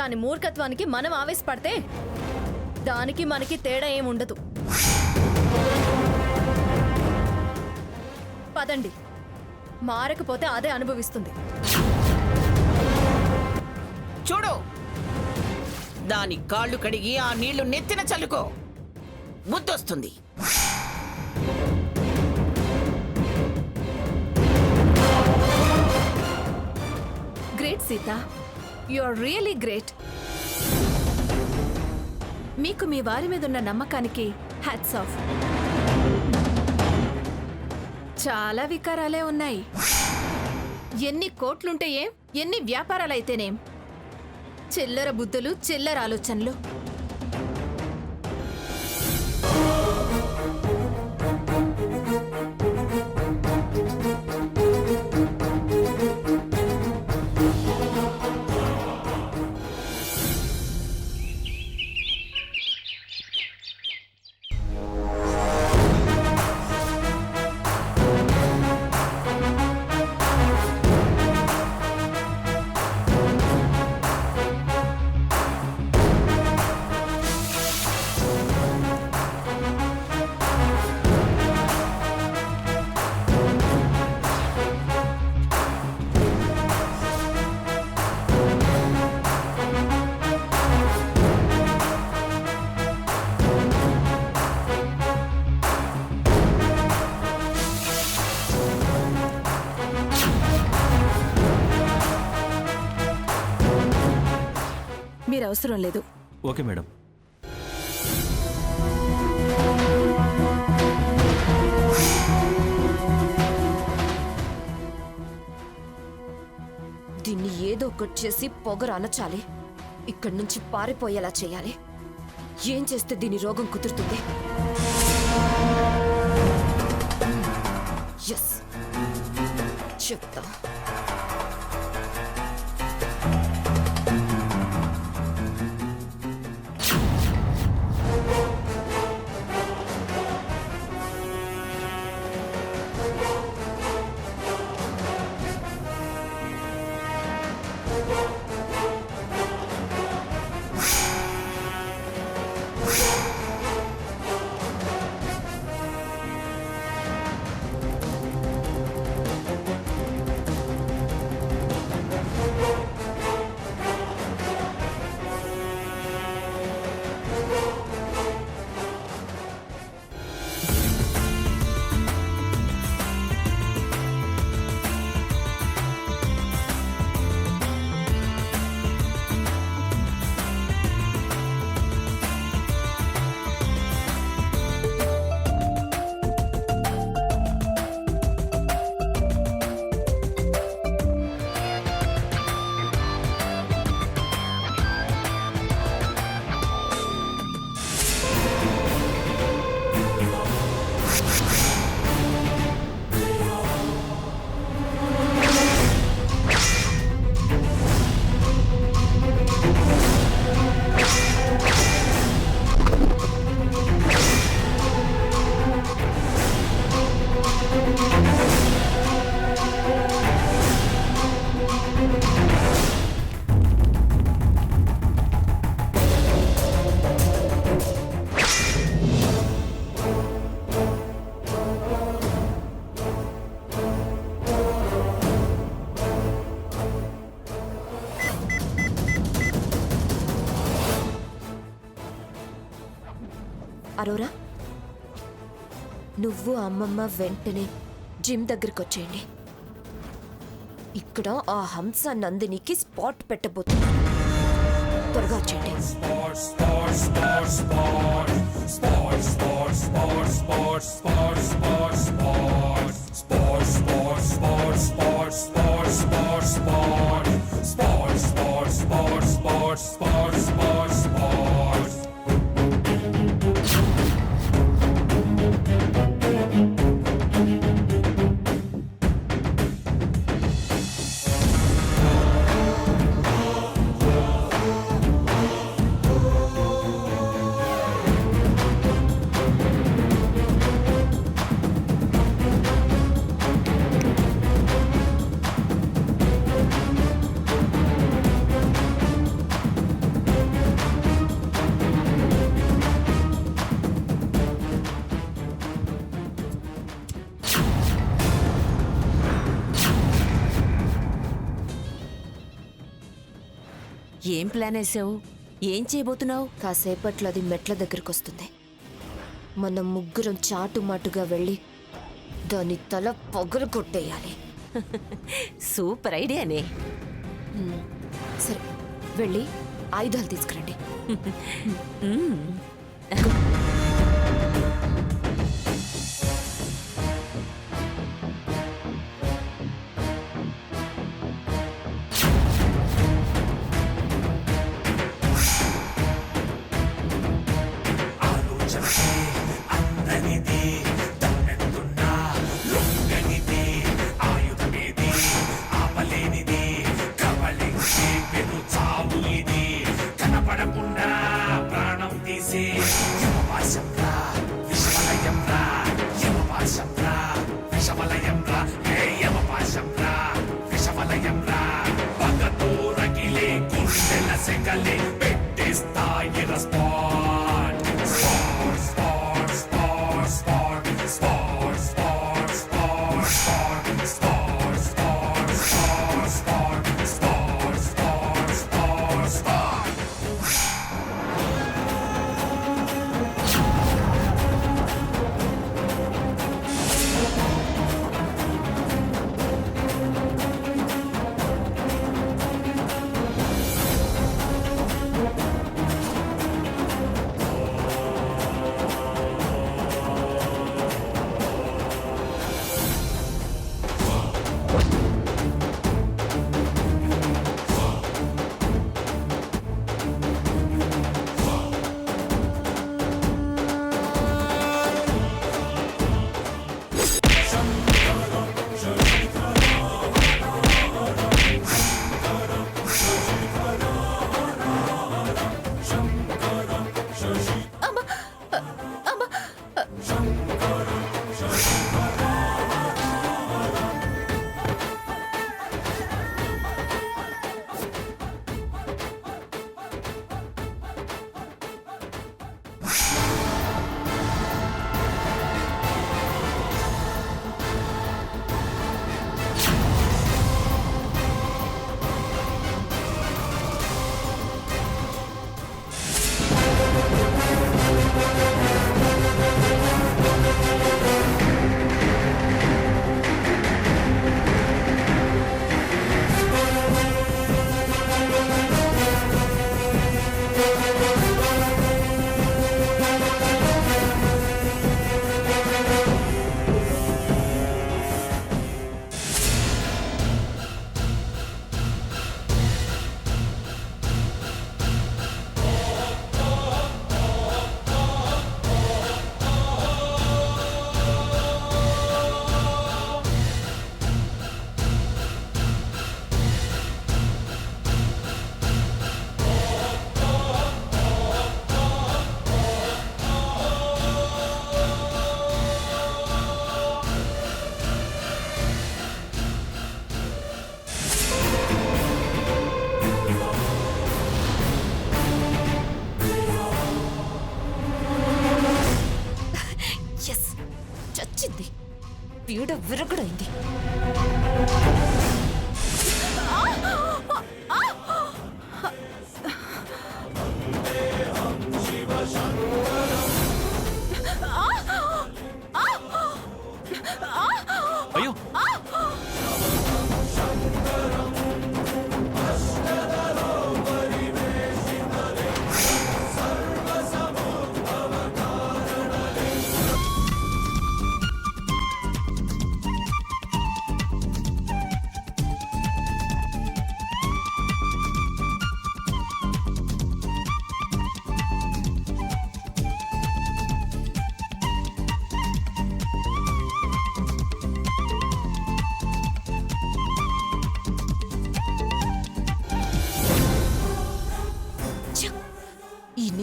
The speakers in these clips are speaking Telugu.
దాని మూర్ఖత్వానికి మనం ఆవేశపడితే దానికి మనకి తేడా ఏముండదు. పదండి, మారకపోతే అదే అనుభవిస్తుంది. చూడు, దాని కాళ్ళు కడిగి ఆ నీళ్లు నెత్తిన చల్లుకో, బుద్ధొస్తుంది. Great Sita, you are really great. మీకు మీ వారి మీద ఉన్న నమ్మకానికి హ్యాట్స్ ఆఫ్. చాలా వికారాలే ఉన్నాయి. ఎన్ని కోట్లుంటే ఏం, ఎన్ని వ్యాపారాలైతేనేం, చిల్లర బుద్ధులు, చిల్లర ఆలోచనలు. మీరు అవసరం లేదు. Okay madam. దీన్ని ఏదో ఒకటి చేసి పొగరు అనచాలి. ఇక్కడి నుంచి పారిపోయేలా చేయాలి. ఏం చేస్తే దీని రోగం కుదురుతుంది? ఎస్, చెప్తా. అరోరా, నువ్వు అమ్మమ్మ వెంటనే జిమ్ దగ్గరికి వచ్చేయండి. ఇక్కడ ఆ హంస నందినికి స్పాట్ పెట్టబోతున్నాను. త్వరగా వచ్చేయండి. ఏం ప్లాన్ వేసావు? ఏం చేయబోతున్నావు? కాసేపట్లో అది మెట్ల దగ్గరకు వస్తుంది. మనం ముగ్గురం చాటుమాటుగా వెళ్ళి దాని తల పొగలు కొట్టేయాలి. సూపర్ ఐడియానే. సరే, వెళ్ళి ఆయుధాలు తీసుకురండి. కనపడకుండా ప్రాణం తీసే యమపాశంరా విషవలయంరా యమపాశంరా విషవలయంరా హే యమపాశంరా విషవలయంరా పగతో రగిలే గుండెల సెగలే పెట్టేస్తాయి spot spot spot spot spot spot spot spot spot spot spot spot spot spot spot spot yes, చచ్చింది. పీడ విరగడైంది. అయ్యో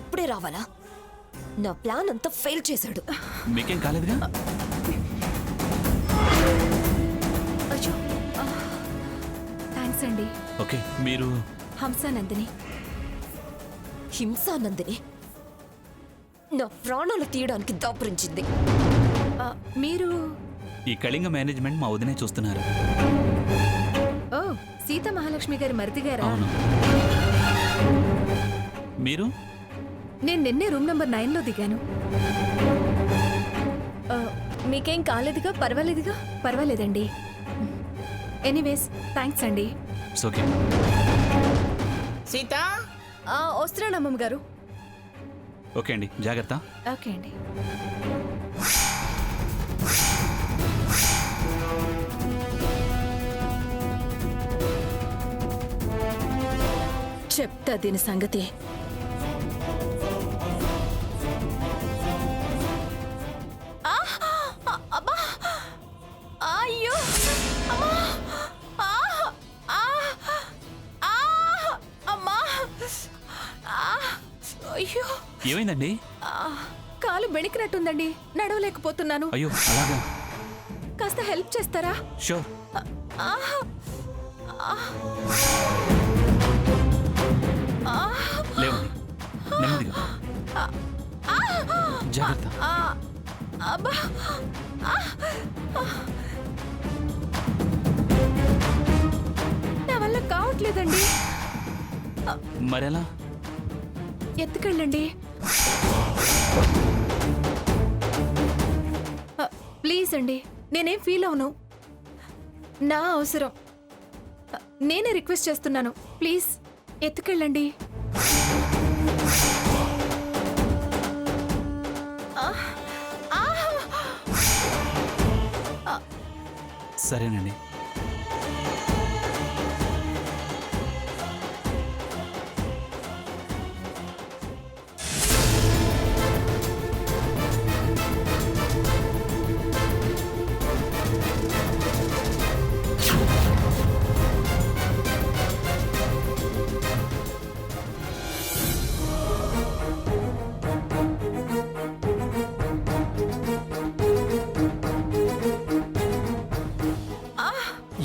ఇప్పుడే రావాలా? నా ప్లాన్ అంతా ఫెయిల్ చేశాడు. మీకేం కాలేదుగా? అయ్యో, థ్యాంక్స్ అండి. ఓకే, మీరు హంసానందిని. హింసానందిని నా ప్రాణాలు తీయడానికి దాపురించింది. మీరు? ఈ కళింగ మేనేజ్మెంట్ మా వదినే చూస్తున్నారు. ఓ, సీతా మహాలక్ష్మి గారి మరిది గారా? అవును. మీరు? నేను నిన్నే రూమ్ నెంబర్ 9లో దిగాను. మీకేం కాలేదుగా? పర్వాలేదుగా? పర్వాలేదండి. ఎనీవేస్ థ్యాంక్స్ అండి. It's okay. సీత, వస్తున్నాను అమ్మమ్మ గారు. ఓకే అండి, జాగ్రత్త. ఓకే అండి. చెప్తా దీని సంగతి. అయ్యో అయ్యో, ఏమైందండి? కాలు బెణికినట్టుందండి. నడవలేకపోతున్నాను. అయ్యో అలాగా? కాస్త హెల్ప్ చేస్తారా? షూర్. లేవండి, నెమ్మదిగా, జాగ్రత్త. అబ్బా, నా వల్ల కావట్లేదండి. మరెలా? ఎత్తుకెళ్ళండి. ప్లీజ్ అండి, నేనేం ఫీల్ అవును. నా అవసరం. నేనే రిక్వెస్ట్ చేస్తున్నాను. ప్లీజ్ ఎత్తుకెళ్ళండి. సరేనండి.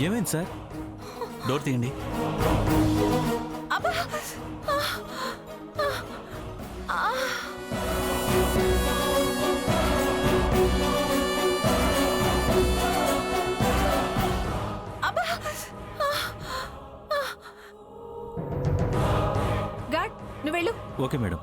ఏమైంది సార్? డోర్ తీయండి. గాడ్, నువ్వు వెళ్ళు. Okay madam.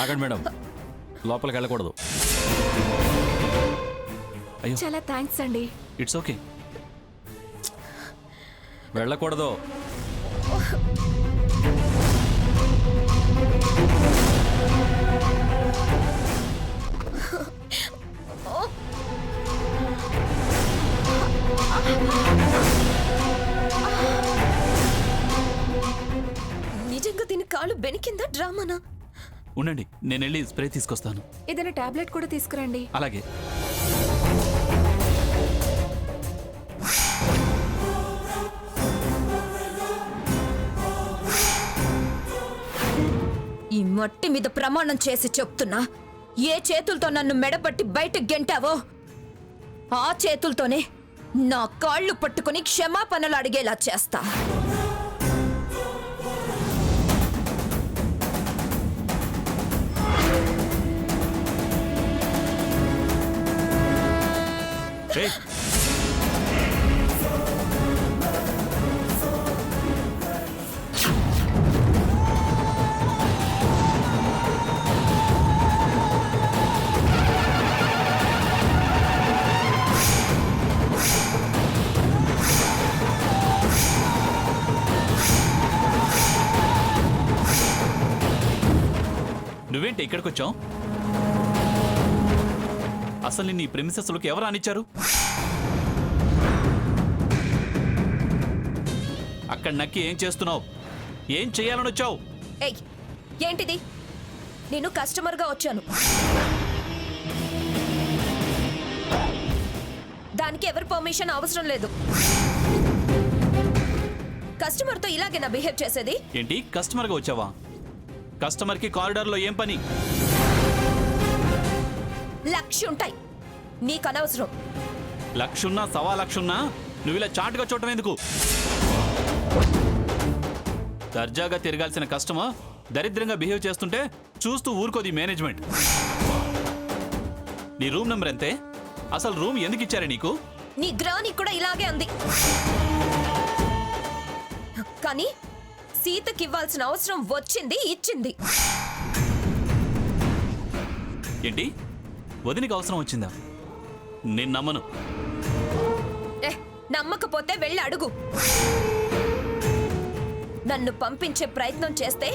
ఆగండి మేడం, లోపలికి వెళ్ళకూడదు. అయ్యో, చాలా థ్యాంక్స్ అండి. It's okay. వెళ్ళకూడదు. నిజంగా దీని కాళ్ళు బెనికిందా డ్రామానా? ఉండండి, నేను వెళ్ళి స్ప్రే తీసుకొస్తాను. ఏదైనా టాబ్లెట్ కూడా తీసుకురండి. అలాగే. ఈ మట్టి మీద ప్రమాణం చేసి చెప్తున్నా, ఏ చేతులతో నన్ను మెడపట్టి బయటకు గెంటావో ఆ చేతులతోనే నా కాళ్ళు పట్టుకుని క్షమాపణలు అడిగేలా చేస్తా. ఏయ్, నువ్వేంటి ఇక్కడికి వచ్చావు? అసలు నిన్ను ఈ ప్రెమిసెస్లోకి ఎవరు అనిచ్చారు? అక్కడ నక్కి ఏం చేస్తున్నావు? ఏం చేయాలని వచ్చావు? ఏయ్, ఏంటిది? నేను కస్టమర్గా వచ్చాను. దానికి ఎవరి పర్మిషన్ అవసరం లేదు. కస్టమర్తో ఇలాగేనా బిహేవ్ చేసేది? ఏంటి, కస్టమర్గా వచ్చావా? కస్టమర్కి కారిడార్లో ఏం పని? లక్ష ఉంటాయి, నీకు అనవసరం. లక్షున్నా సవా లక్షున్నా నువ్వు ఇలా చాటుగా చూడటం ఎందుకు? దర్జాగా తిరగాల్సిన కస్టమర్ దరిద్రంగా బిహేవ్ చేస్తుంటే చూస్తూ ఊరుకోది మేనేజ్మెంట్. నీ రూమ్ నెంబర్ ఎంతే? అసలు రూమ్ ఎందుకు ఇచ్చారే నీకు? నీ గ్రాని కూడా ఇలాగే అంది. కానీ సీతకి ఇవ్వాల్సిన అవసరం వచ్చింది, ఇచ్చింది. ఏంటి వదినికి అవసరం వచ్చిందా? నేను నమ్మను. నమ్మకపోతే వెళ్ళి అడుగు. నన్ను పంపించే ప్రయత్నం చేస్తే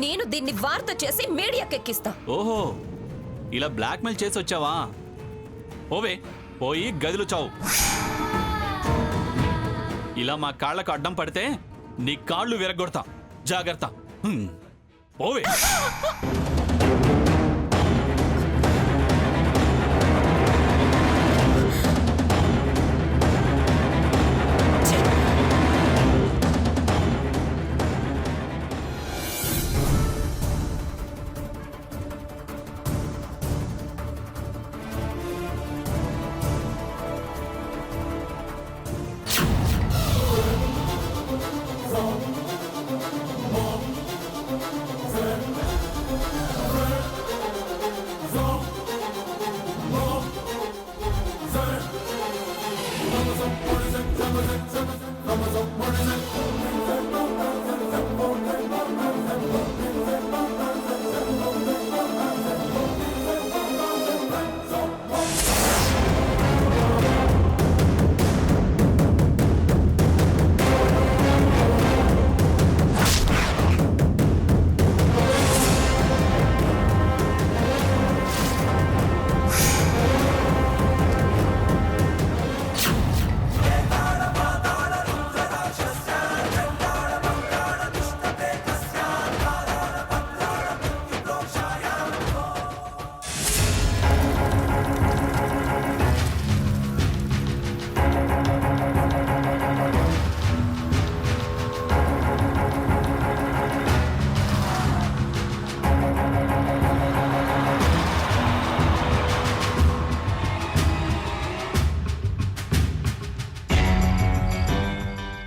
నేను దీన్ని వార్త చేసి మీడియాకెక్కిస్తా. ఓహో, ఇలా బ్లాక్మెయిల్ చేసి వచ్చావా? ఓవే, పోయి గదిలో చావు. ఇలా మా కాళ్ళకు అడ్డం పడితే నీ కాళ్ళు విరగొడతా, జాగ్రత్త. ఓవే.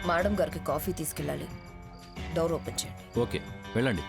మేడం గారికి కాఫీ తీసుకెళ్ళాలి. డోర్ ఓపెన్ చేయండి. ఓకే, వెళ్ళండి.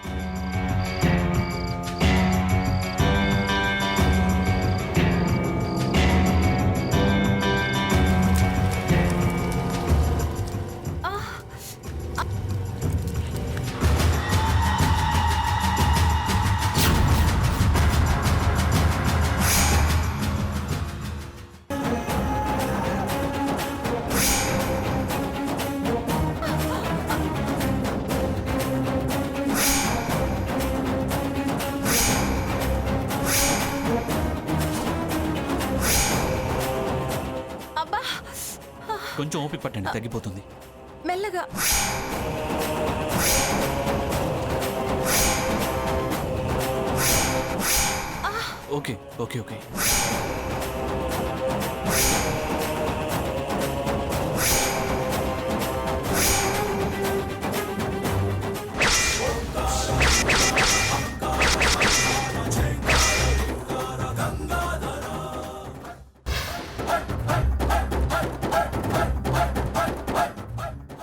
అబ్బా, కొంచెం ఓపిక పట్టండి, తగ్గిపోతుంది. మెల్లగా. Okay okay okay.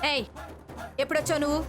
ఏయ్, ఎప్పుడొచ్చావు నువ్వు?